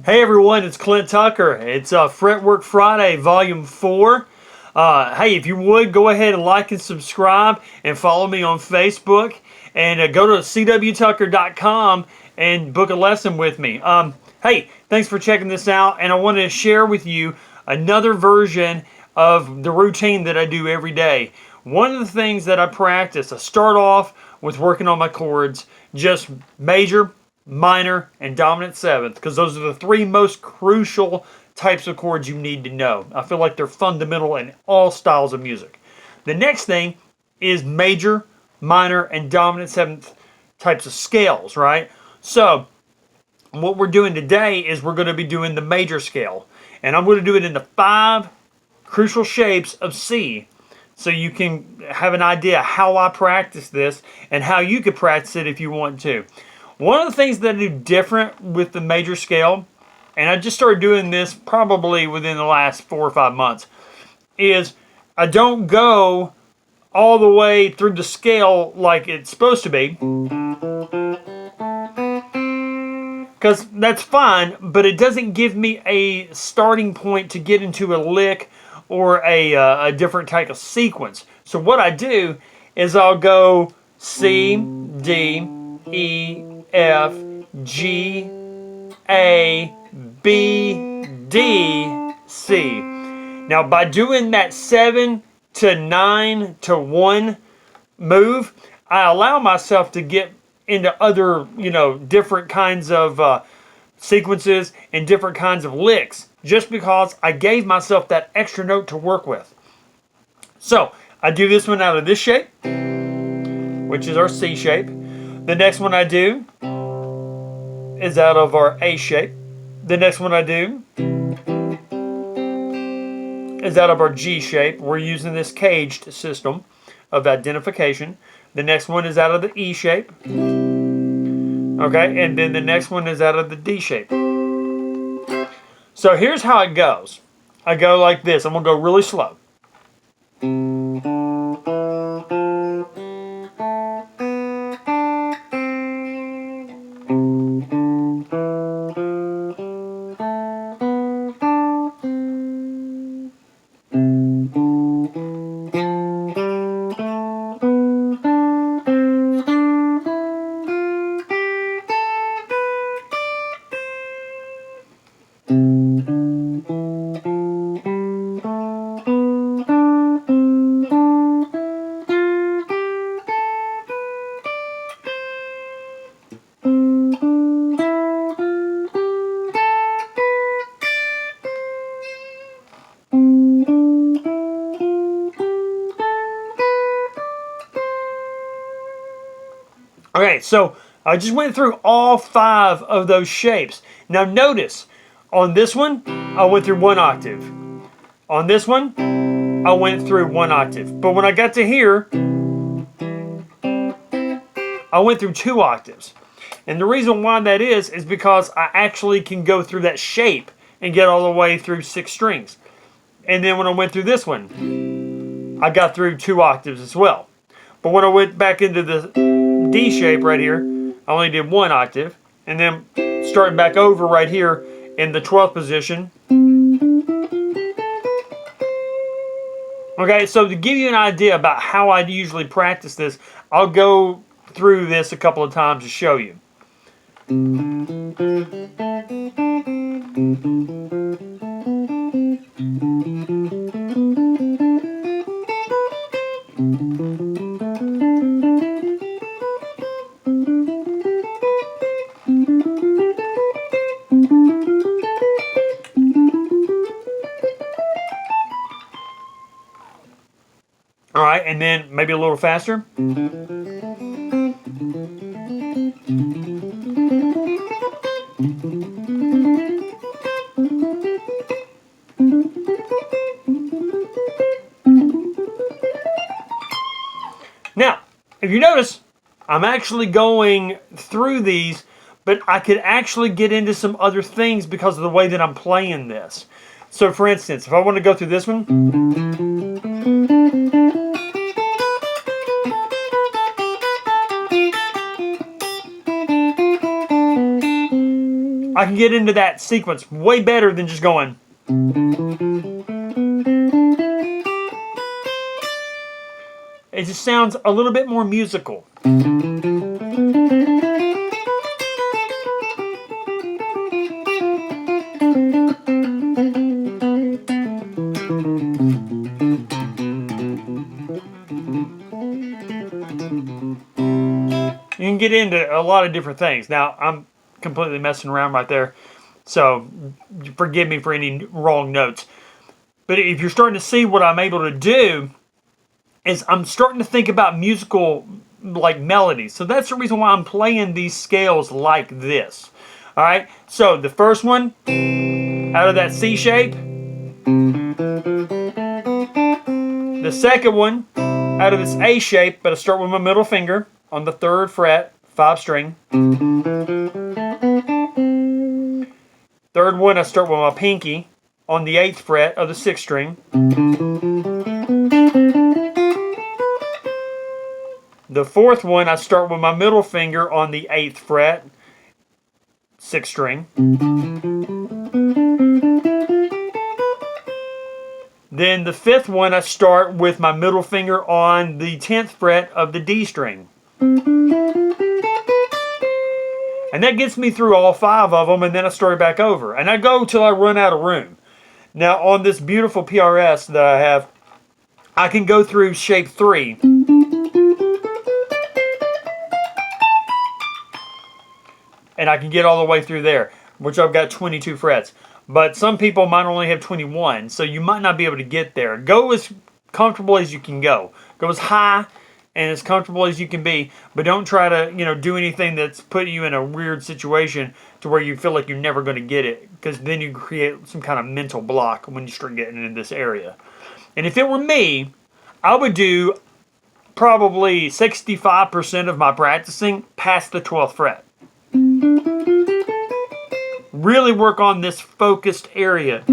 Hey everyone, it's Clint Tucker. It's Fretwork Friday, Volume 4. Hey, if you would, go ahead and like and subscribe and follow me on Facebook. And go to cwtucker.com and book a lesson with me. Hey, thanks for checking this out. And I wanted to share with you another version of the routine that I do every day. One of the things that I practice, I start off with working on my chords, just major, minor, and dominant seventh, because those are the three most crucial types of chords you need to know. I feel like they're fundamental in all styles of music. The next thing is major, minor, and dominant seventh types of scales, right? So what we're doing today is we're going to be doing the major scale, and I'm going to do it in the 5 crucial shapes of C, so you can have an idea how I practice this and how you could practice it if you want to. One of the things that I do different with the major scale, and I just started doing this probably within the last 4 or 5 months, is I don't go all the way through the scale like it's supposed to be, because that's fine, but it doesn't give me a starting point to get into a lick or a different type of sequence. So what I do is I'll go C, D, E, F, G, A, B, D, C. Now by doing that 7 to 9 to 1 move, I allow myself to get into other, different kinds of sequences and different kinds of licks, just because I gave myself that extra note to work with. So I do this one out of this shape, which is our C shape. The next one I do is out of our A shape. The next one I do is out of our G shape. We're using this caged system of identification. The next one is out of the E shape. Okay, and then the next one is out of the D shape. So here's how it goes. I go like this. I'm going to go really slow. Okay, so I just went through all 5 of those shapes. Now notice, on this one, I went through 1 octave. On this one, I went through 1 octave. But when I got to here, I went through 2 octaves. And the reason why that is because I actually can go through that shape and get all the way through 6 strings. And then when I went through this one, I got through 2 octaves as well. But when I went back into the D shape right here, I only did 1 octave. And then starting back over right here in the 12th position. Okay, so to give you an idea about how I usually practice this, I'll go through this a couple of times to show you. All right, and then maybe a little faster. Now, if you notice, I'm actually going through these, but I could actually get into some other things because of the way that I'm playing this. So for instance, if I want to go through this one, I can get into that sequence way better than just going. It just sounds a little bit more musical. You can get into a lot of different things. Now, I'm completely messing around right there, so forgive me for any wrong notes. But if you're starting to see what I'm able to do, is I'm starting to think about musical like melodies. So that's the reason why I'm playing these scales like this. All right, so the first one, out of that C shape. The second one, out of this A shape, but I start with my middle finger on the 3rd fret, 5 string. Third one, I start with my pinky on the 8th fret of the 6th string. The 4th one, I start with my middle finger on the 8th fret, 6th string. Then the 5th one, I start with my middle finger on the 10th fret of the D string. And that gets me through all 5 of them, and then I start back over. And I go till I run out of room. Now on this beautiful PRS that I have, I can go through shape 3. And I can get all the way through there, which I've got 22 frets. But some people might only have 21, so you might not be able to get there. Go as comfortable as you can go. Go as high and as comfortable as you can be, but don't try to, do anything that's putting you in a weird situation to where you feel like you're never going to get it, because then you create some kind of mental block when you start getting into this area. And if it were me, I would do probably 65% of my practicing past the 12th fret. Really work on this focused area.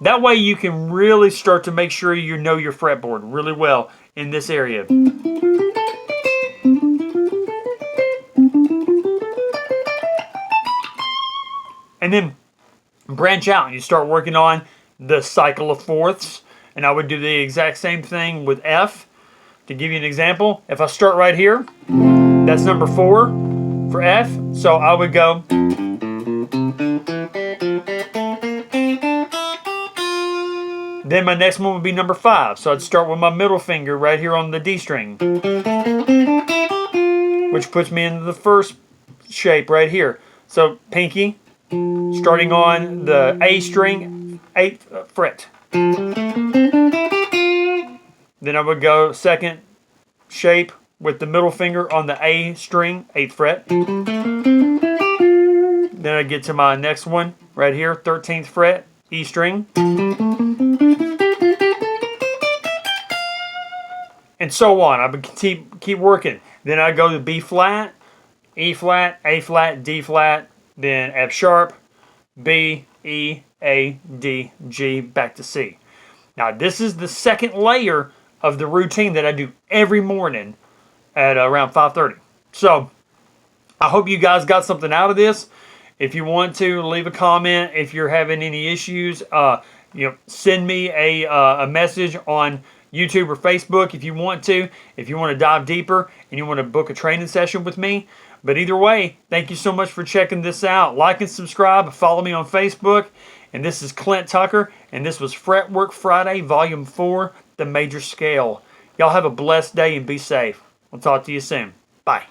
That way you can really start to make sure you know your fretboard really well in this area. And then branch out and you start working on the cycle of fourths. And I would do the exact same thing with F. To give you an example, if I start right here, that's number 4 for F. So I would go. Then my next one would be number 5. So I'd start with my middle finger right here on the D string, which puts me into the first shape right here. So pinky, starting on the A string, 8th fret. Then I would go second shape with the middle finger on the A string, 8th fret. Then I get to my next one right here, 13th fret, E string. And so on. I would keep working. Then I go to B flat, E flat, A flat, D flat, then F sharp, B, E, A, D, G, back to C. Now this is the second layer of the routine that I do every morning at around 5:30. So I hope you guys got something out of this. If you want to, leave a comment. If you're having any issues, send me a message on YouTube or Facebook if you want to. If you want to dive deeper and you want to book a training session with me. But either way, thank you so much for checking this out. Like and subscribe. Follow me on Facebook. And this is Clint Tucker. And this was Fretwork Friday, Volume 4, the major scale. Y'all have a blessed day and be safe. I'll talk to you soon. Bye.